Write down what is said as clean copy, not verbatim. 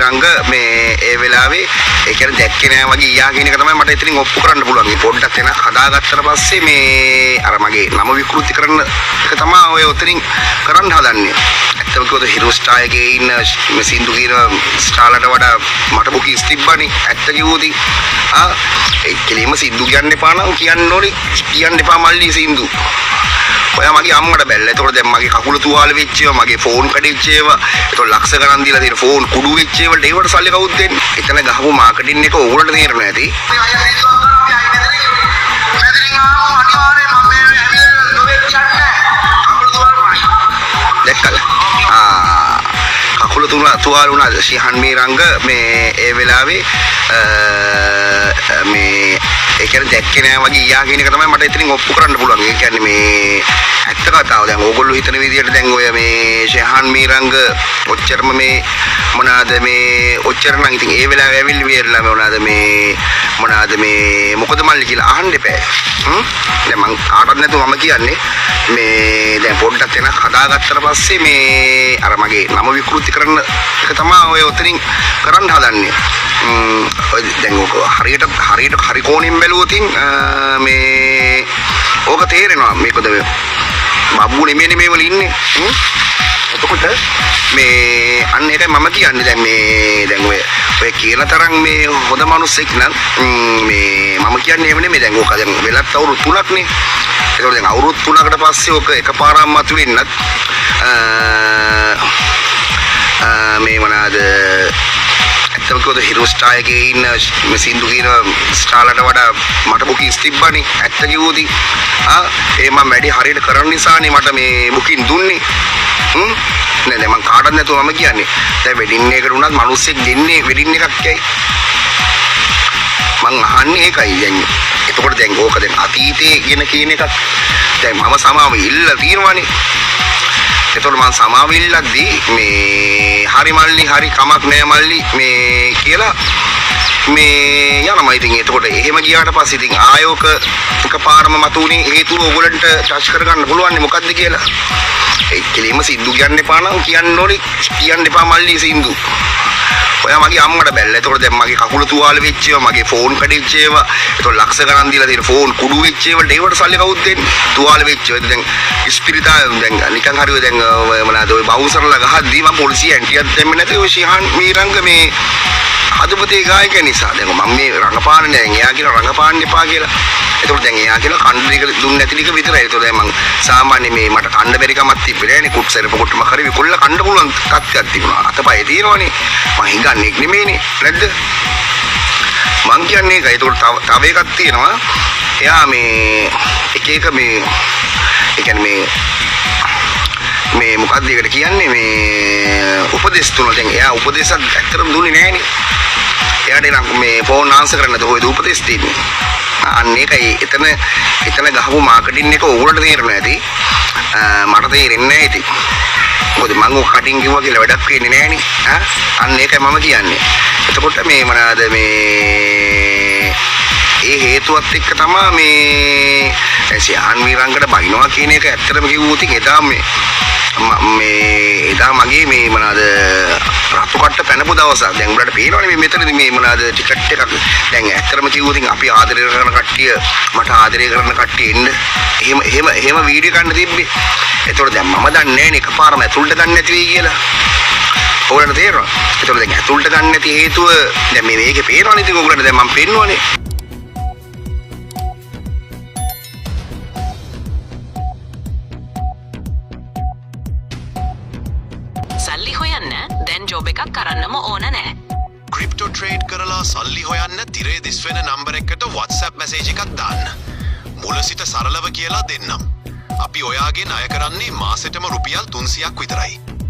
මීරංග මේ ඒ වෙලාවේ ඒ කියන්නේ දැක්කේ නෑ වගේ ඊයා කියන එක තමයි මට ඉතින් ඔප්පු කරන්න පුළුවන්. මේ පොඩ්ඩක් එන හදාගත්තට පස්සේ මේ අර මගේ නම විකෘති කරන එක තමයි ඔය උතරින් කරන්න හදන්නේ. ඇත්තම කිව්වොත් හිරු ස්ටාර් එකේ ඉන්න මේ සින්දු කියන ස්ටාර්ලට වඩා මට බුකිස් තිබ්බනේ. ඇත්ත කිව්වොත් ඒ කෙලින්ම සින්දු කියන්න එපා නම් කියන්න ඕනේ. කියන්න එපා මල්ලි සින්දු. ඔයා මගේ අම්මට බැලලා. ඒතකොට දැන් මගේ කකුල තුවාල වෙච්ච ඒවා, මගේ ෆෝන් කඩිච්ච ඒවා, ඒතකොට ලක්ෂ ගණන් දීලා තියෙන ෆෝන් කුඩු වෙච්ච ඒවලට ඒවට සල්ලි කවුද දෙන්නේ? එතන ගහපු මාකටිං එක ඕගොල්ලන්ට තේරෙන්නේ නැති. දැක්කද? කකුල තුවාල වුණා ශිහන් මීරංග මේ ඒ වෙලාවේ මේ ඒ කියන්නේ දැක්කේ නෑ වගේ ඊයා කියන එක තමයි මට ඉතින් ඔප්පු කරන්න පුළුවන්. ඒ කියන්නේ මේ ඇත්ත කතාව. දැන් ඕගොල්ලෝ හිතන විදිහට දැන් ඔය මේ ශිහන් මීරංග ඔච්චරම මේ මොනවාද මේ ඔච්චර නම් ඉතින් ඒ වෙලාවේ ඇවිල්ලි වියරලා මොනවාද මේ මොකද මල්ලි කියලා අහන්න එපා. දැන් මං කාටවත් නැතුව මම කියන්නේ මේ දැන් පොඩ්ඩක් එන හදාගත්තට පස්සේ මේ අර මගේ නම විකෘති කරන එක තමයි ඔය උතරින් කරන්න හදන්නේ. ඔය දැන් ඔක හරියට හරි කෝණින් බැලුවොත් මේ ඕක තේරෙනවා මේකද බබ්බු නෙමෙයි වල ඉන්නේ. එතකොට මේ අන්න ඒකයි මම කියන්නේ දැන් ඔය කියන තරම් මේ හොඳ මිනිස්සෙක් නම් මේ මම කියන්නේ එහෙම නෙමෙයි. දැන් ඕක දැන් වෙලත් අවුරුදු 3ක් නේ. ඒකෝ දැන් අවුරුදු 3කට පස්සේ ඕක එකපාරම මතුවෙන්නත් මේ මොනවාද ඇත්තම කිව්වොත් හිරු ස්ටාර් එකේ ඉන්න මේ සින්දු කියන ස්ටාර්ලට වඩා මට බුකිස් තිබ්බනේ. ඇත්ත කිව්වොත් ඒ මම වැඩි හරියට කරන නිසානේ මට මේ බුකින් දුන්නේ. නෑ නෑ මං කාටවත් නැතුව මම කියන්නේ. දැන් වෙඩින් එකකට උනත් මිනිස්සෙක් දෙන්නේ වෙඩින් එකක් කියයි. මං අහන්නේ ඒකයි දැන්. එතකොට දැන් ඕක දැන් අතීතයේ කියන එකක් දැන් මම සමාව ඉල්ලලා තියෙනවානේ. එතකොට මං සමාව ඉල්ලද්දී මේ හරි මල්ලි හරි කමක් නෑ මල්ලි මේ කියලා මේ යනවා. ඉතින් එතකොට එහෙම ගියාට පස්සේ ඉතින් ආයෝක එකපාරම මතුනේ හේතුව ඕගොල්ලන්ට ටච් කරගන්න පුළුවන් නේ මොකද්ද කියලා. ඒ කෙලින්ම සින්දු කියන්න එපා නම් කියන්න ඕනේ. කියන්න එපා මල්ලි සින්දු. ඔයා මගේ අම්මට බැලලා. එතකොට දැන් මගේ කකුල තුවාල වෙච්ච ඒවා, මගේ ෆෝන් කඩිච්ච ඒවා, එතකොට ලක්ෂ ගණන් දීලා තියෙන ෆෝන් කුඩු වෙච්ච ඒවලට ඒවට සල්ලි කවුද දෙන්නේ? තුවාල වෙච්ච ඒවා. දැන් ස්පිරිතා දැන් නිකන් හරිය දැන් මොනවාද ඔය බවුසර්ලා ගහද්දී මම පොලිසිය ඇන්ටියක් දැම්මේ නැති ඔය ශිහාන් මීරංග මේ හදපතේ ගායක නිසා. දැන් මම මේ රංගපාන්නේ නැහැ. එයා කියලා රංගපාන්න එපා කියලා. එතකොට දැන් එයා කියලා කණ්ඩ ටික දුන්නේ නැති ටික විතරයි. එතකොට දැන් මම සාමාන්‍ය මේ මට කණ්ඩ බැරි කමක් තිබ්බේ නෑනේ. කුට්සරේ පොකොට්ටම කරේ විකොල්ල කණ්ඩ පුළුවන් තත්ත්වයක් තිබුණා. අතපය තියෙනවනේ. මං හිඟන්නේ නෙමෙයිනේ. නැද්ද? මං කියන්නේ ඒකයි. එතකොට තව එකක් තියෙනවා. එයා මේ එක මේ ඒ කියන්නේ මේ මොකක්ද ඒකට කියන්නේ මේ උපදේශ තුන. දැන් එයා උපදේශයක් ඇත්තටම දුන්නේ නෑනේ. එයාට නම් මේ ෆෝන් ආන්සර් කරන්න නැතුව ඔය උපදේශ තියෙන්නේ. අන්න ඒකයි එතන ගහපු මාකටිං එක ඕගොල්ලන්ට තේරෙන්නේ නැති. මට තේරෙන්නේ නැහැ ඉතින්. මොකද මම ඔය කටින් කිව්වා කියලා වැඩක් වෙන්නේ නැහනේ. අන්න ඒකයි මම කියන්නේ. එතකොට මේ මොනවාද මේ ඒ හේතුවත් එක්ක තමයි මේ ශිහාන් මීරංගට බයිනවා කියන එක ඇත්තටම කිව්වොත් එදා එදා මගේ මේ මොනවාද රතු කට්ට පැනපු දවසක්. දැන් උඹලට පේනවනේ මේ මෙතනදී මේ මොනවාද ටිකට් එකක්. දැන් ඇත්තටම කිව්වොත් අපි ආදරය කරන කට්ටිය මට ආදරය කරන කට්ටිය එන්න එහෙම වීඩියෝ ගන්න තිබ්බේ. ඒතකොට දැන් මම දන්නේ නැහැ එකපාරම ඇතුළට ගන්න නැති වෙයි කියලා. ඕගොල්ලන්ට තේරෙනවද? ඒතකොට දැන් ඇතුළට ගන්න නැති හේතුව දැන් මේ මේකේ පේනවනේ ඉතින් ඕගොල්ලන්ට දැන් මම පෙන්නුවනේ. සල්ලි හොයන්න දැන් ජොබ් එකක් කරන්නම ඕන නෑ. ක්‍රිප්ටෝ ට්‍රේඩ් කරලා සල්ලි හොයන්න තිරේ දිස් වෙන නම්බර එකට WhatsApp මැසේජ් එකක් දාන්න. මුල සිට සරලව කියලා දෙන්නම්. අපි ඔයාගෙන් අය කරන්නේ මාසෙටම රුපියල් 300ක් විතරයි.